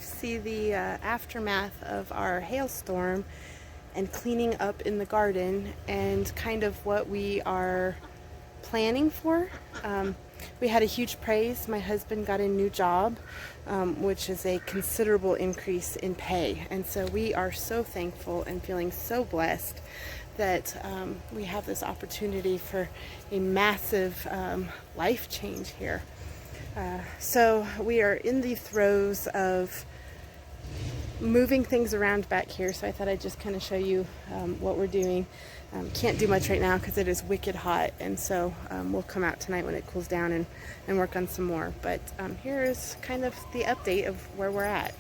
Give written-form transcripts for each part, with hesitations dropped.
of see the aftermath of our hailstorm and cleaning up in the garden and kind of what we are planning for. We had a huge praise. My husband got a new job, which is a considerable increase in pay. And so we are so thankful and feeling so blessed that we have this opportunity for a massive life change here. So we are in the throes of moving things around back here. So I thought I'd just kind of show you what we're doing. Can't do much right now because it is wicked hot, and so we'll come out tonight when it cools down and work on some more. But here's kind of the update of where we're at.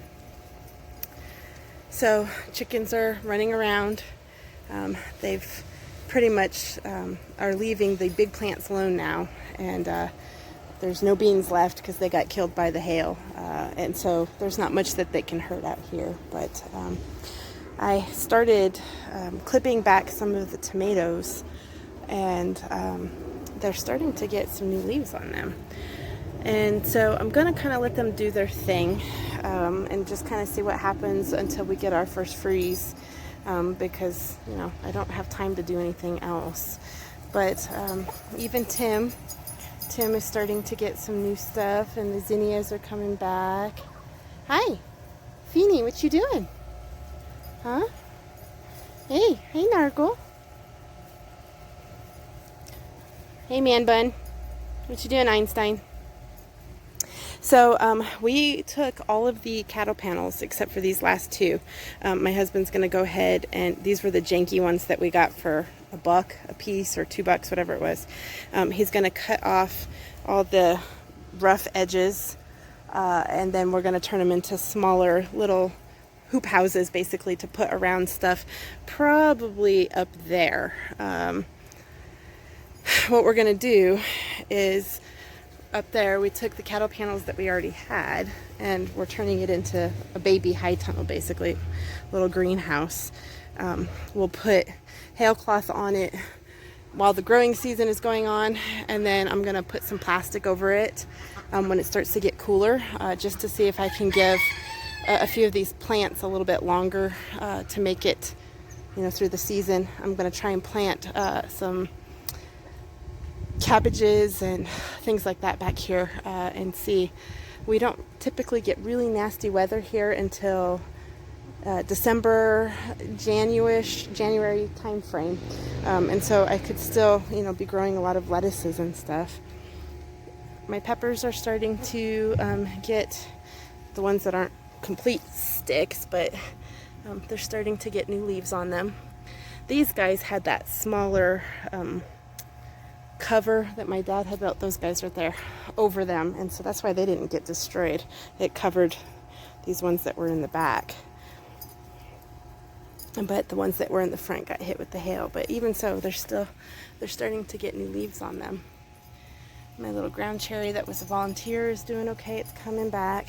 So chickens are running around. They've pretty much are leaving the big plants alone now, and there's no beans left because they got killed by the hail, and so there's not much that they can hurt out here. But I started clipping back some of the tomatoes, and they're starting to get some new leaves on them. And so I'm going to kind of let them do their thing and just kind of see what happens until we get our first freeze, because, you know, I don't have time to do anything else. But even Tim is starting to get some new stuff, and the zinnias are coming back. Hi, Feeny, what you doing? Huh? Hey Nargle. Hey man bun. What you doing, Einstein? So we took all of the cattle panels except for these last two. My husband's gonna go ahead, and these were the janky ones that we got for $1 a piece or $2, whatever it was. He's gonna cut off all the rough edges, and then we're gonna turn them into smaller little hoop houses, basically, to put around stuff, probably up there. What we're gonna do is, up there we took the cattle panels that we already had, and we're turning it into a baby high tunnel, basically, little greenhouse. We'll put hailcloth on it while the growing season is going on, and then I'm gonna put some plastic over it when it starts to get cooler, just to see if I can give a few of these plants a little bit longer to make it, you know, through the season. I'm going to try and plant some cabbages and things like that back here and see. We don't typically get really nasty weather here until December, January time frame, and so I could still, you know, be growing a lot of lettuces and stuff. My peppers are starting to get, the ones that aren't complete sticks, but they're starting to get new leaves on them. These guys had that smaller cover that my dad had built, those guys right there, over them, and so that's why they didn't get destroyed. It covered these ones that were in the back, but the ones that were in the front got hit with the hail. But even so, they're starting to get new leaves on them. My little ground cherry that was a volunteer is doing okay. It's coming back.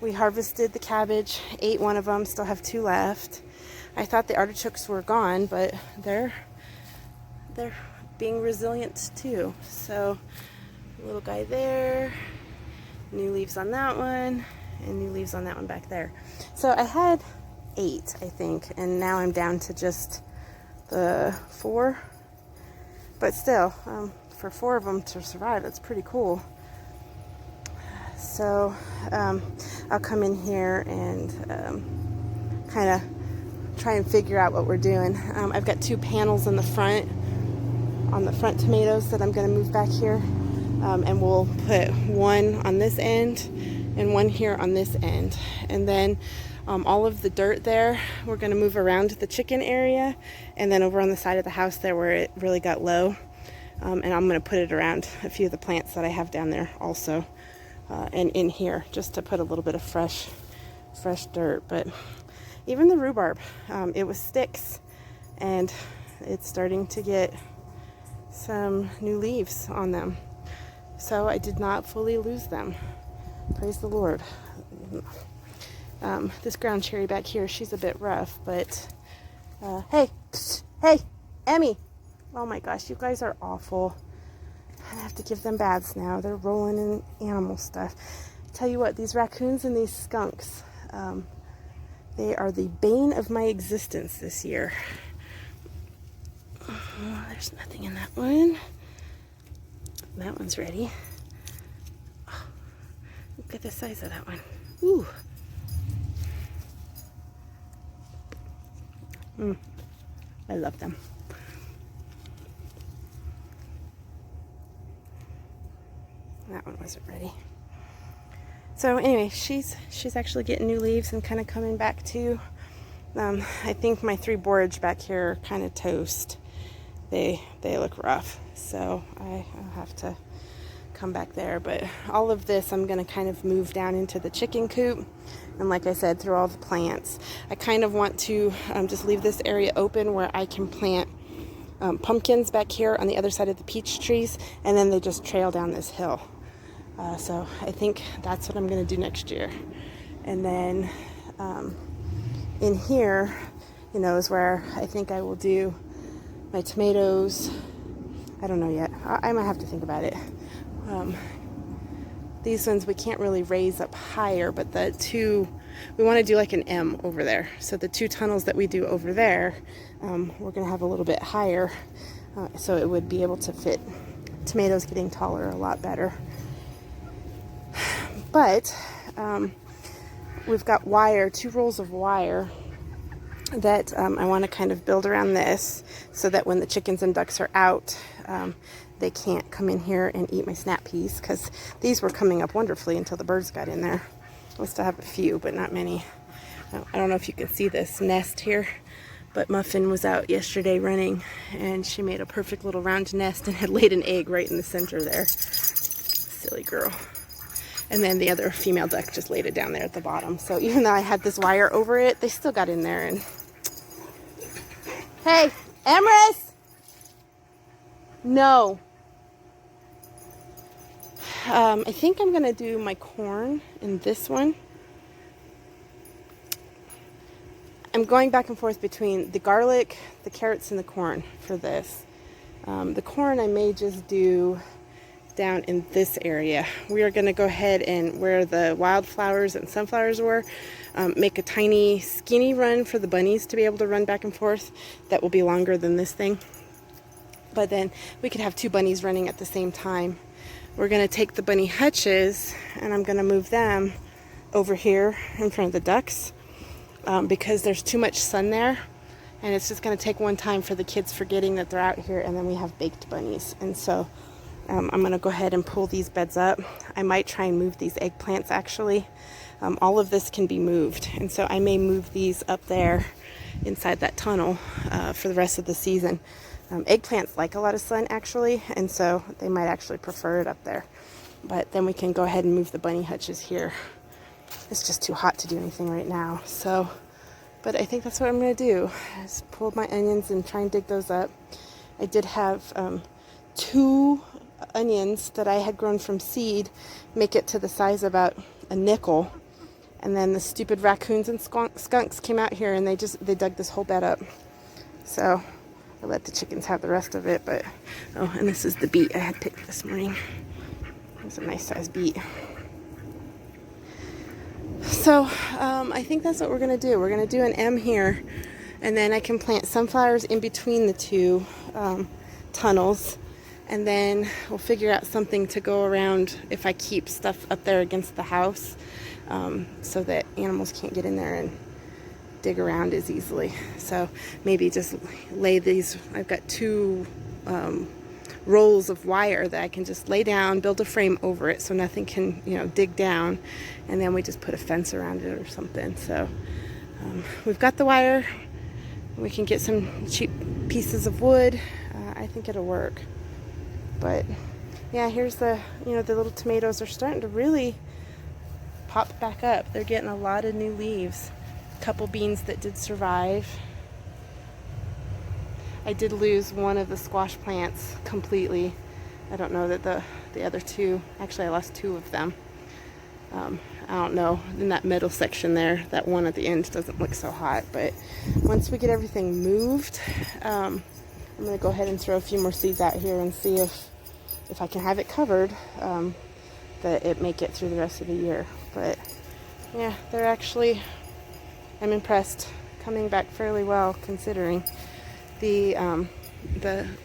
We harvested the cabbage, ate one of them, still have 2 left. I thought the artichokes were gone, but they're being resilient too. So, little guy there, new leaves on that one, and new leaves on that one back there. So I had 8, I think, and now I'm down to just the 4. But still, for 4 of them to survive, that's pretty cool. So I'll come in here and kind of try and figure out what we're doing. I've got 2 panels in the front, on the front tomatoes, that I'm going to move back here, and we'll put one on this end and one here on this end, and then all of the dirt there we're going to move around the chicken area, and then over on the side of the house there where it really got low, and I'm going to put it around a few of the plants that I have down there also. And in here, just to put a little bit of fresh dirt. But even the rhubarb, it was sticks, and it's starting to get some new leaves on them. So I did not fully lose them. Praise the Lord. This ground cherry back here, she's a bit rough, but hey, Emmy. Oh my gosh, you guys are awful. I have to give them baths now. They're rolling in animal stuff. Tell you what, these raccoons and these skunks, They are the bane of my existence this year. Oh, there's nothing in that one. That one's ready. Oh, look at the size of that one. Ooh. I love them. That one wasn't ready. So anyway, she's actually getting new leaves and kind of coming back too. I think my 3 borage back here are kind of toast. They look rough, so I'll have to come back there. But all of this I'm going to kind of move down into the chicken coop, and like I said, through all the plants. I kind of want to just leave this area open where I can plant pumpkins back here on the other side of the peach trees, and then they just trail down this hill. So I think that's what I'm going to do next year. And then in here, you know, is where I think I will do my tomatoes. I don't know yet. I might have to think about it. These ones we can't really raise up higher, but the 2, we want to do like an M over there. So the 2 tunnels that we do over there, we're going to have a little bit higher, so it would be able to fit tomatoes getting taller a lot better. But we've got wire, 2 rolls of wire that I want to kind of build around this so that when the chickens and ducks are out, they can't come in here and eat my snap peas, because these were coming up wonderfully until the birds got in there. I still have a few, but not many. I don't know if you can see this nest here, but Muffin was out yesterday running, and she made a perfect little round nest and had laid an egg right in the center there. Silly girl. And then the other female duck just laid it down there at the bottom. So even though I had this wire over it, they still got in there. And hey, Emrys! No. I think I'm going to do my corn in this one. I'm going back and forth between the garlic, the carrots, and the corn for this. The corn I may just do down in this area. We are going to go ahead and where the wildflowers and sunflowers were, make a tiny skinny run for the bunnies to be able to run back and forth. That will be longer than this thing. But then we could have 2 bunnies running at the same time. We're going to take the bunny hutches and I'm going to move them over here in front of the ducks because there's too much sun there, and it's just going to take one time for the kids forgetting that they're out here, and then we have baked bunnies. And so I'm going to go ahead and pull these beds up. I might try and move these eggplants actually. All of this can be moved, and so I may move these up there inside that tunnel for the rest of the season. Eggplants like a lot of sun actually, and so they might actually prefer it up there. But then we can go ahead and move the bunny hutches here. It's just too hot to do anything right now. So, but I think that's what I'm going to do, is pull my onions and try and dig those up. I did have 2 onions that I had grown from seed make it to the size of about a nickel, and then the stupid raccoons and skunks came out here and they dug this whole bed up. So I let the chickens have the rest of it. But oh, and this is the beet I had picked this morning. It's a nice sized beet. So I think that's what we're going to do. We're going to do an M here, and then I can plant sunflowers in between the 2 tunnels, and then we'll figure out something to go around if I keep stuff up there against the house, so that animals can't get in there and dig around as easily. So maybe just lay these, I've got 2 rolls of wire that I can just lay down, build a frame over it so nothing can, dig down, and then we just put a fence around it or something. So we've got the wire. We can get some cheap pieces of wood. I think it'll work. But yeah, here's the little tomatoes are starting to really pop back up. They're getting a lot of new leaves. A couple beans that did survive. I did lose one of the squash plants completely. I don't know that the other 2, actually I lost 2 of them. I don't know, in that middle section there, that one at the end doesn't look so hot. But once we get everything moved, I'm going to go ahead and throw a few more seeds out here and see if I can have it covered, that it may get through the rest of the year. But Yeah, they're actually, I'm impressed, coming back fairly well considering. The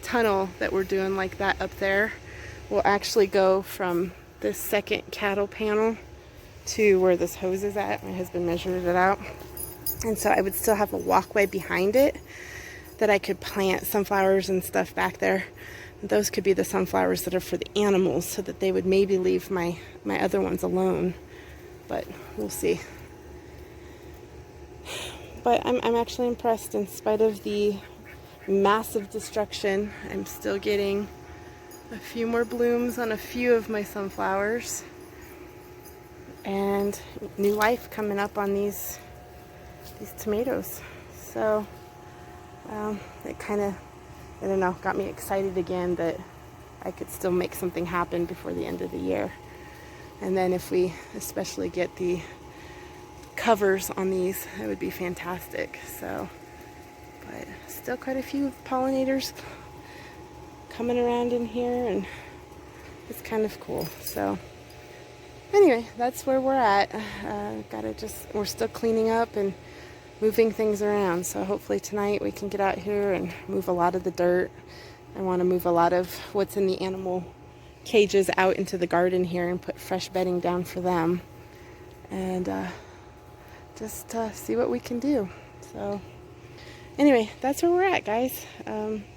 tunnel that we're doing like that up there will actually go from this second cattle panel to where this hose is at. My husband measured it out. And so I would still have a walkway behind it that I could plant sunflowers and stuff back there. Those could be the sunflowers that are for the animals so that they would maybe leave my other ones alone. But we'll see. But I'm actually impressed. In spite of the massive destruction, I'm still getting a few more blooms on a few of my sunflowers. And new life coming up on these tomatoes. So it kind of, I don't know, got me excited again that I could still make something happen before the end of the year. And then if we especially get the covers on these, that would be fantastic. So, but still quite a few pollinators coming around in here, and it's kind of cool. So anyway, that's where we're at. We're still cleaning up and moving things around. So hopefully tonight we can get out here and move a lot of the dirt. I want to move a lot of what's in the animal cages out into the garden here and put fresh bedding down for them. And just see what we can do. So anyway, that's where we're at, guys.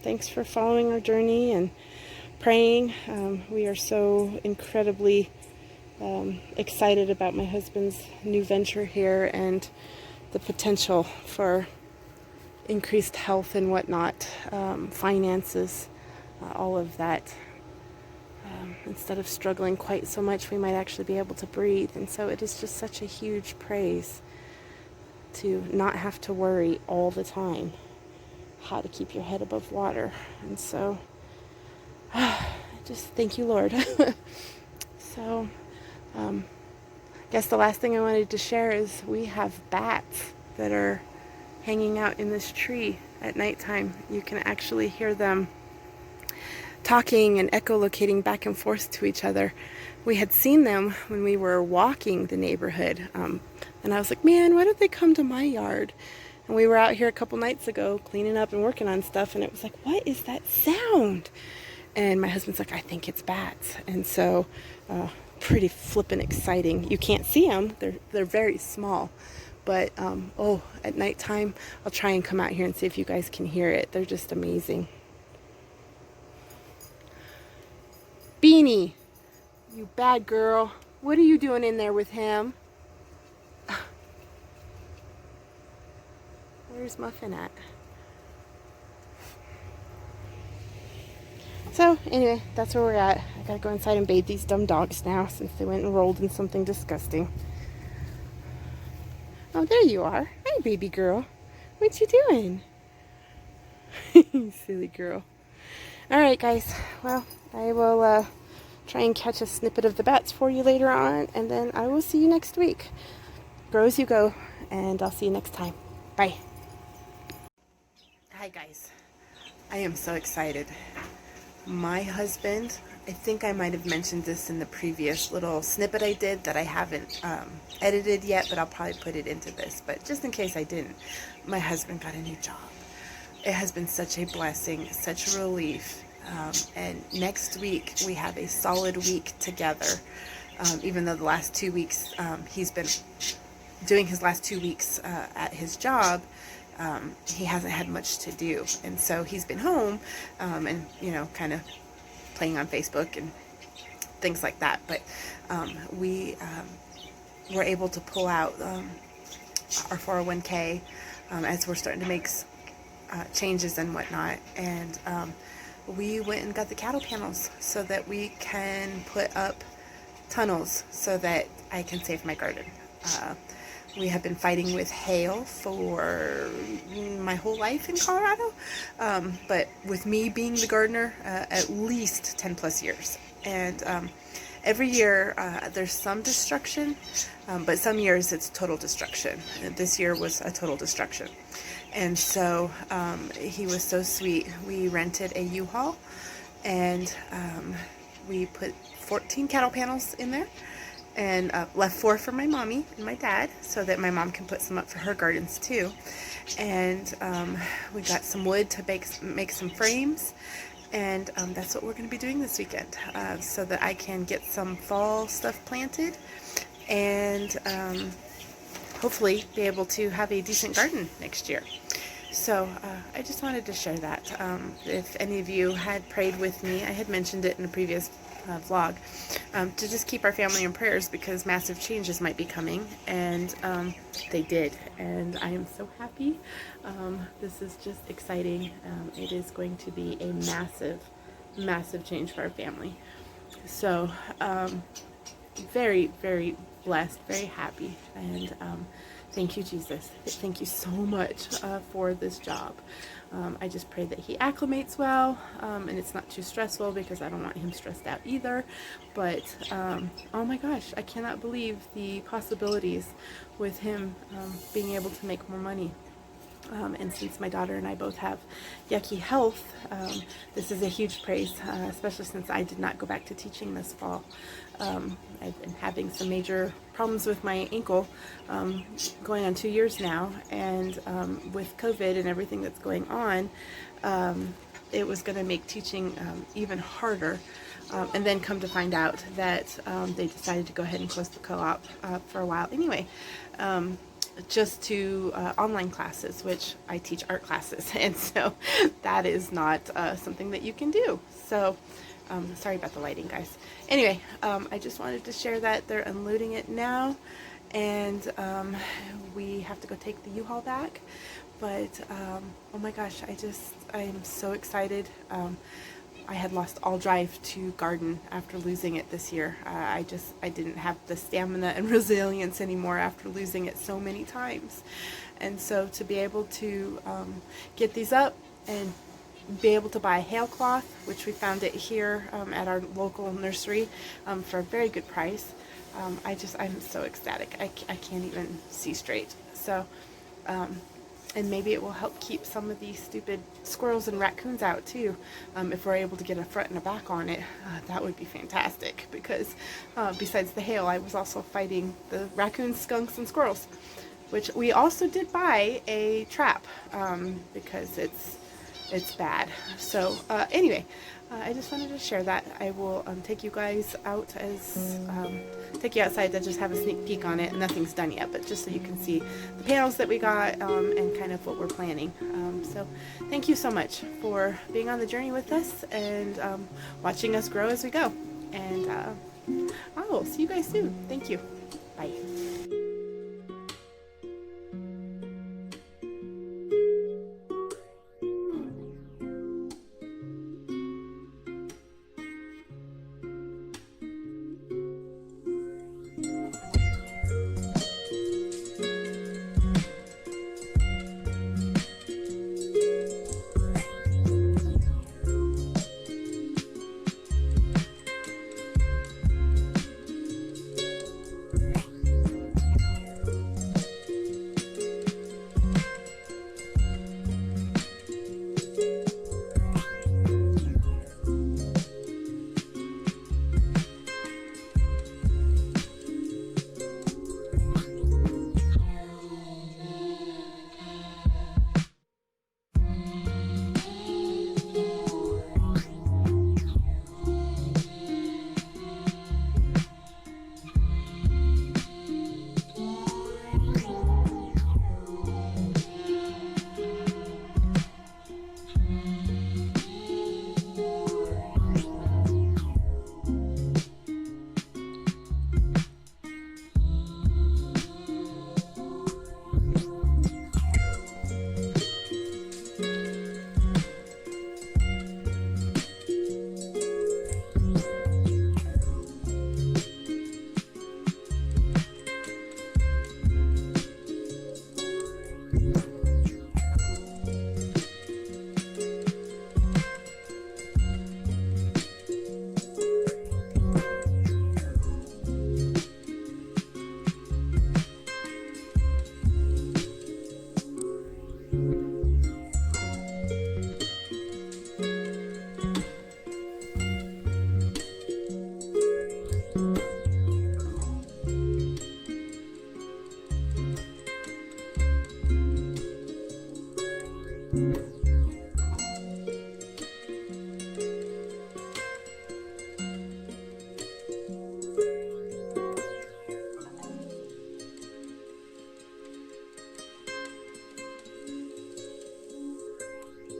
Thanks for following our journey and praying. We are so incredibly excited about my husband's new venture here and the potential for increased health and whatnot, finances, all of that. Instead of struggling quite so much, we might actually be able to breathe. And so it is just such a huge praise to not have to worry all the time how to keep your head above water. And so just thank you, Lord. So I guess the last thing I wanted to share is we have bats that are hanging out in this tree at nighttime. You can actually hear them talking and echolocating back and forth to each other. We had seen them when we were walking the neighborhood, and I was like, man, why don't they come to my yard? And we were out here a couple nights ago cleaning up and working on stuff, and it was like, what is that sound? And my husband's like, I think it's bats. And so pretty flippin' exciting. You can't see them, they're very small, but at nighttime I'll try and come out here and see if you guys can hear it. They're just amazing. Beanie, you bad girl. What are you doing in there with him? Where's Muffin at? So anyway, that's where we're at. I gotta go inside and bathe these dumb dogs now since they went and rolled in something disgusting. Oh, there you are. Hi, baby girl. What you doing? Silly girl. All right, guys. Well, I will try and catch a snippet of the bats for you later on, and then I will see you next week. Grow as you go, and I'll see you next time. Bye. Hi, guys. I am so excited. My husband, I think I might have mentioned this in the previous little snippet I did that I haven't edited yet, but I'll probably put it into this. But just in case I didn't, my husband got a new job. It has been such a blessing, such a relief. And next week we have a solid week together. Even though the last 2 weeks he's been doing his last 2 weeks at his job, he hasn't had much to do, and so he's been home and kind of playing on Facebook and things like that. But we were able to pull out our 401k as we're starting to make changes and whatnot, and we went and got the cattle panels so that we can put up tunnels so that I can save my garden. We have been fighting with hail for my whole life in Colorado, but with me being the gardener, at least 10 plus years. And every year there's some destruction, but some years it's total destruction. This year was a total destruction. And so he was so sweet. We rented a U-Haul, and we put 14 cattle panels in there. and left 4 for my mommy and my dad so that my mom can put some up for her gardens too. And we got some wood to make some frames, and that's what we're going to be doing this weekend, so that I can get some fall stuff planted and hopefully be able to have a decent garden next year. So I just wanted to share that. If any of you had prayed with me, I had mentioned it in a previous vlog, to just keep our family in prayers because massive changes might be coming, and they did, and I am so happy. This is just exciting. It is going to be a massive change for our family. So very, very blessed, very happy, and thank you, Jesus. Thank you so much for this job. I just pray that he acclimates well, and it's not too stressful because I don't want him stressed out either. But oh my gosh, I cannot believe the possibilities with him being able to make more money. And since my daughter and I both have yucky health, this is a huge praise, especially since I did not go back to teaching this fall. I've been having some major problems with my ankle, going on 2 years now, and with COVID and everything that's going on, it was going to make teaching even harder. And then come to find out that they decided to go ahead and close the co-op for a while anyway. Just to online classes, which I teach art classes, and so that is not something that you can do. So sorry about the lighting, guys. Anyway, I just wanted to share that they're unloading it now, and we have to go take the U-Haul back. But oh my gosh, I am so excited. I had lost all drive to garden after losing it this year. I didn't have the stamina and resilience anymore after losing it so many times. And so to be able to get these up and be able to buy hailcloth, which we found it here at our local nursery for a very good price, I'm so ecstatic. I can't even see straight. So and maybe it will help keep some of these stupid squirrels and raccoons out too. If we're able to get a front and a back on it, that would be fantastic, because besides the hail, I was also fighting the raccoons, skunks, and squirrels, which we also did buy a trap because it's bad. So anyway, I just wanted to share that. I will take you guys out take you outside to just have a sneak peek on it. Nothing's done yet, but just so you can see the panels that we got and kind of what we're planning. So thank you so much for being on the journey with us and watching us grow as we go. And I will see you guys soon. Thank you. Bye.